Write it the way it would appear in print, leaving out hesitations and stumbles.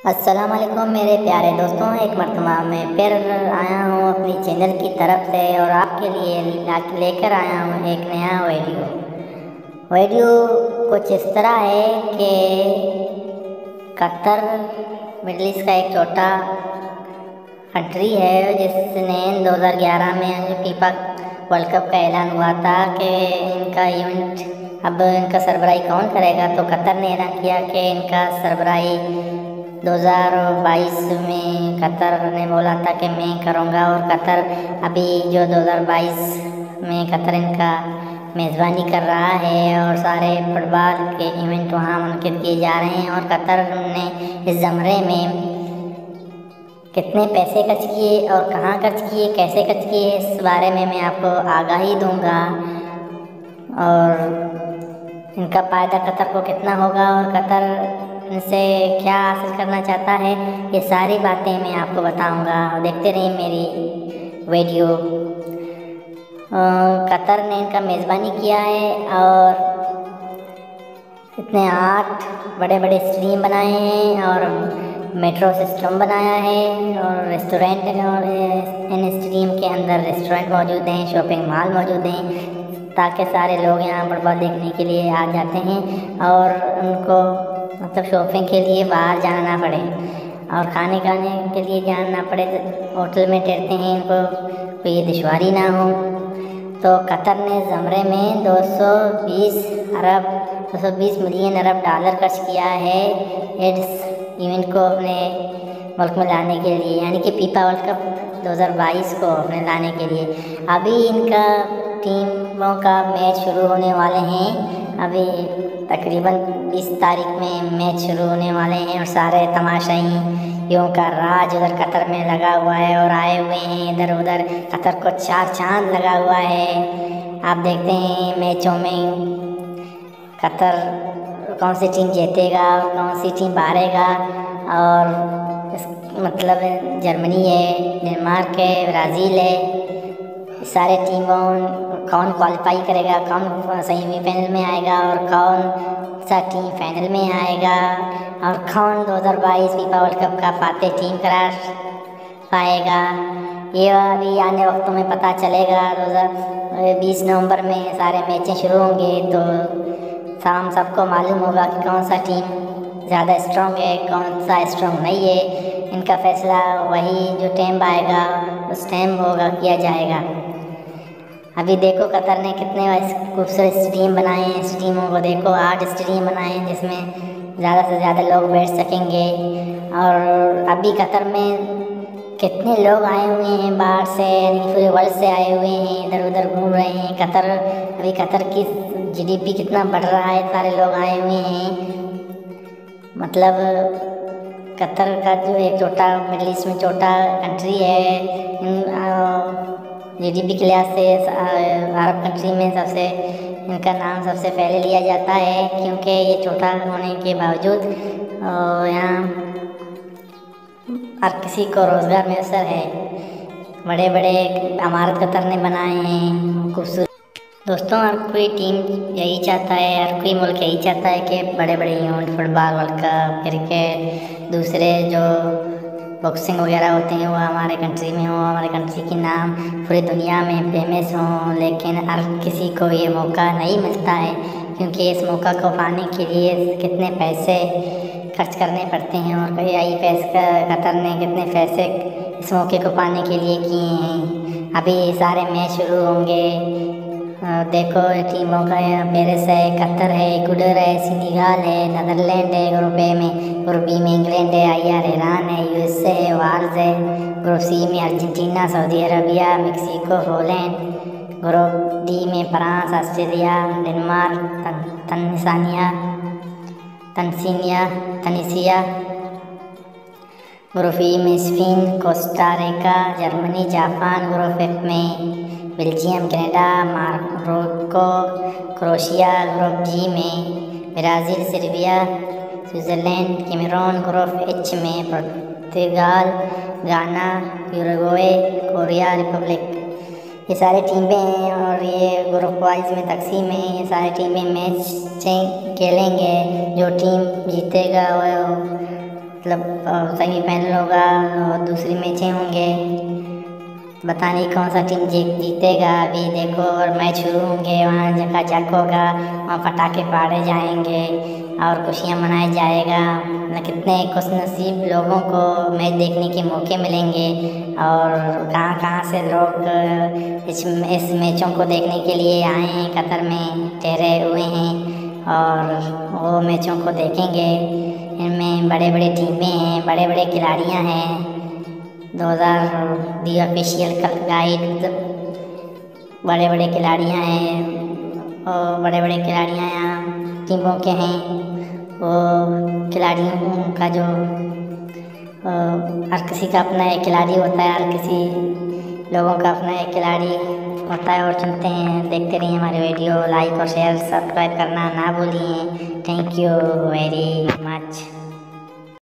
अस्सलाम वालेकुम मेरे प्यारे दोस्तों, एक मरतबा मैं फिर आया हूँ अपनी चैनल की तरफ से और आपके लिए लेकर आया हूँ एक नया वीडियो कुछ इस तरह है कि कतर मिडल ईस्ट का एक छोटा कंट्री है जिसने 2011 में फीफा वर्ल्ड कप का ऐलान हुआ था कि इनका इवेंट अब इनका सरबराही कौन करेगा। तो कतर ने ऐलान किया कि इनका सरबराही 2022 में कतर ने बोला था कि मैं करूँगा। और कतर अभी जो 2022 में कतर इनका मेज़बानी कर रहा है और सारे फुटबॉल के इवेंट वहाँ मुनक़िद किए जा रहे हैं। और कतर ने इस ज़मरे में कितने पैसे खर्च किए और कहाँ खर्च किए, कैसे खर्च किए, इस बारे में मैं आपको आगाही दूंगा और इनका फ़ायदा कतर को कितना होगा और कतर इनसे क्या हासिल करना चाहता है, ये सारी बातें मैं आपको बताऊंगा। देखते रहिए मेरी वीडियो। कतर ने इनका मेज़बानी किया है और इतने 8 बड़े बड़े स्टेडियम बनाए हैं और मेट्रो सिस्टम बनाया है और रेस्टोरेंट और इन स्टेडियम के अंदर रेस्टोरेंट मौजूद हैं, शॉपिंग मॉल मौजूद हैं, ताकि सारे लोग यहाँ फुटबॉल देखने के लिए आ जाते हैं और उनको मतलब शॉपिंग के लिए बाहर जाना ना पड़े और खाने के लिए जाना ना पड़े, होटल में ठहरते हैं, इनको कोई दुश्वारी ना हो। तो कतर ने ज़मरे में 220 मिलियन अरब डॉलर खर्च किया है इस इवेंट को अपने मुल्क में लाने के लिए, यानी कि फीफा वर्ल्ड कप 2022 को अपने लाने के लिए। अभी इनका टीमों का मैच शुरू होने वाले हैं, अभी तकरीबन 20 तारीख में मैच शुरू होने वाले हैं और सारे तमाशाइयों का राज उधर कतर में लगा हुआ है और आए हुए हैं इधर उधर। कतर को 4 चांद लगा हुआ है। आप देखते हैं मैचों में कतर कौन सी टीम जीतेगा और कौन सी टीम हारेगा। और मतलब जर्मनी है, डेनमार्क है, ब्राज़ील है, सारे टीमों कौन क्वालिफाई करेगा, कौन सेमीफाइनल में आएगा और कौन सा टीम फाइनल में आएगा और कौन 2022 फीफा वर्ल्ड कप का फातेह टीम करार पाएगा, ये अभी आने वक्तों में पता चलेगा। 20 नवंबर में सारे मैचें शुरू होंगे तो शाम सबको मालूम होगा कि कौन सा टीम ज़्यादा स्ट्रॉन्ग है, कौन सा स्ट्रॉन्ग नहीं है। इनका फैसला वही जो टाइम आएगा उस टाइम होगा किया जाएगा। अभी देखो कतर ने कितने खूबसूरत स्टेडियम बनाए हैं, स्टेडियमों को देखो, 8 स्टेडियम बनाए हैं जिसमें ज़्यादा से ज़्यादा लोग बैठ सकेंगे। और अभी कतर में कितने लोग आए हुए हैं बाहर से, यानी पूरे वर्ल्ड से आए हुए हैं, इधर उधर घूम रहे हैं। अभी कतर की GDP कितना बढ़ रहा है, सारे लोग आए हुए हैं। मतलब कतर का जो एक छोटा मिडल ईस्ट में छोटा कंट्री है, GDP के लिहाज से अरब कंट्री में सबसे इनका नाम सबसे पहले लिया जाता है, क्योंकि ये छोटा होने के बावजूद यहाँ हर किसी को रोज़गार मैसर है। बड़े बड़े इमारत कतर ने बनाए हैं खूबसूरत। दोस्तों, हर कोई टीम यही चाहता है, हर कोई मुल्क यही चाहता है कि बड़े बड़े event, football world cup, cricket, दूसरे जो बॉक्सिंग वगैरह होते हैं वो हमारे कंट्री में हो, हमारे कंट्री की नाम पूरी दुनिया में फेमस हो। लेकिन हर किसी को ये मौका नहीं मिलता है, क्योंकि इस मौका को पाने के लिए कितने पैसे खर्च करने पड़ते हैं और यही पैसे कतर ने कितने पैसे इस मौके को पाने के लिए किए हैं। अभी सारे मैच शुरू होंगे। देखो टीमों का यहाँ पेरिस है, कतर है, इक्वाडोर है, सेनेगल है, नीदरलैंड है, ग्रुप ए में, ग्रुप बी में इंग्लैंड है, IR ईरान है, USA है, वाल्स है, ग्रुप C में Argentina, Saudi Arabia, Mexico, Poland, group D में France, Australia, Denmark, Tunisia, group E में Spain, Costa Rica, Germany, Japan, group F में Belgium, Canada, Morocco, Croatia, group G में Brazil, Serbia, Switzerland, Cameroon, group H में पुर्तगाल, गाना, Uruguay, Korea Republic. ये सारी टीमें हैं और ये ग्रुप वाइज में तकसीम है। ये सारी टीमें मैच खेलेंगे, जो टीम जीतेगा वो मतलब सेमीफाइनल होगा और दूसरी मैचें होंगे, पता नहीं कौन सा टीम जीतेगा। अभी देखो और मैच शुरू होंगे, वहाँ झकाझक होगा, वहाँ पटाखे फाड़े जाएंगे और खुशियाँ मनाया जाएगा। न कितने खुशनसीब लोगों को मैच देखने के मौके मिलेंगे और कहाँ कहाँ से लोग इस मैचों को देखने के लिए आए हैं, कतर में ठहरे हुए हैं और वो मैचों को देखेंगे। इनमें बड़े बड़े टीमें हैं, बड़े बड़े खिलाड़ियाँ हैं। 2000 दी ऑफिशियल गाइड, बड़े बड़े खिलाड़ियाँ हैं और बड़े बड़े खिलाड़ियाँ यहाँ टीमों के हैं। वो खिलाड़ियों का जो हर किसी का अपना एक खिलाड़ी होता है, हर किसी लोगों का अपना एक खिलाड़ी होता है और चुनते हैं। देखते रहिए हमारे वीडियो, लाइक और शेयर सब्सक्राइब करना ना भूलिए। Thank you very much.